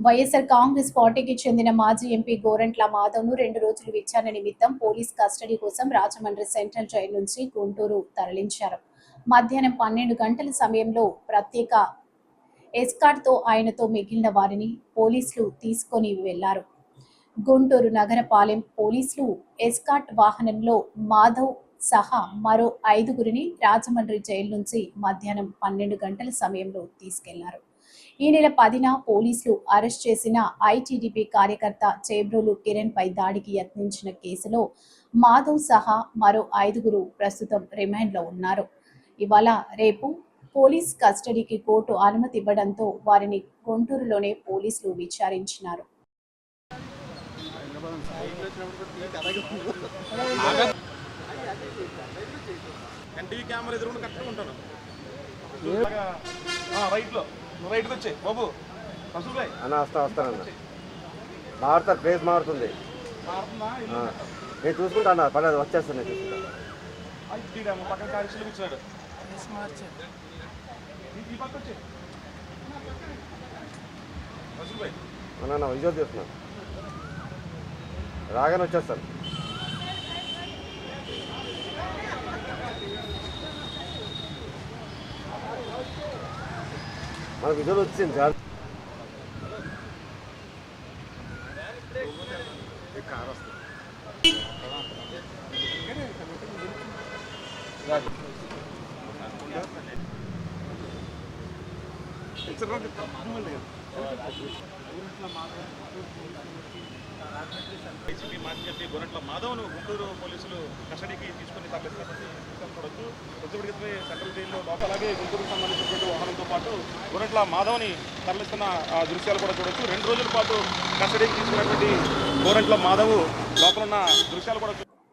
వైఎస్ఆర్ కాంగ్రెస్ పార్టీకి చెందిన మాజీ ఎంపీ గోరంట్ల మాధవ్ను 2 రోజులు విచారణ నిమిత్తం పోలీస్ కస్టడీ కోసం రాజమండ్రి సెంట్రల్ జైలు నుంచి గుంటూరు తరలించారు. మధ్యాహ్నం 12 గంటల సమయంలో ప్రత్యేక ఎస్కార్ట్తో ఆయనతో మిగిలిన వారిని పోలీసులు తీసుకొని వెళ్లారు. గుంటూరు నగరపాలెం పోలీసులు ఎస్కార్ట్ వాహనంలో మాధవ్ సహా మరో 5గురిని రాజమండ్రి జైలు నుంచి మధ్యాహ్నం 12 గంటల సమయంలో తీసుకెళ్లారు. ఈ నెల 10న పోలీసులు అరెస్ట్ చేసిన ఐటీడీపీ కార్యకర్త చేబ్రోలు కిరణ్ పై దాడికి యత్నించిన కేసులో మాధవ్ సహా మరో 5గురు ప్రస్తుతం రిమాండ్లో ఉన్నారు. ఇవాళ రేపు పోలీస్ కస్టడీకి కోర్టు అనుమతి ఇవ్వడంతో వారిని గుంటూరులోనే పోలీసులు విచారించినారు. ఎన్టీవీ కెమెరా ఎదురుగా కరెక్ట్గా ఉంటాను. రైట్కి వచ్చే బాబు అన్న వస్తానన్న మారుతారు, ప్లేస్ మారుతుంది. నేను చూసుకుంటా అన్న, పర్లేదు వచ్చేస్తాను. నేను చూసుకుంటాను. పక్కన కారిషలు కూర్చున్నాడు. అన్న విజువల్ చేస్తున్నాను, రాగానే వచ్చేస్తాను. మన విజువల్ వచ్చింది చాలు. కార్ వస్తుంది. వైసీపీ మాజీ ఎంపీ గోరంట్ల మాధవ్ను గుంటూరు పోలీసులు కస్టడీకి తీసుకుని తరలిస్తున్నటువంటి చూడొచ్చు. కొద్దిపడితే సెంట్రల్ జైల్లో అలాగే గుంటూరుకు సంబంధించినటువంటి వాహనంతో పాటు గోరంట్ల మాధవ్ని తరలిస్తున్న దృశ్యాలు కూడా చూడొచ్చు. 2 రోజుల పాటు కస్టడీకి తీసుకున్నటువంటి గోరంట్ల మాధవ్ లోపల ఉన్న దృశ్యాలు కూడా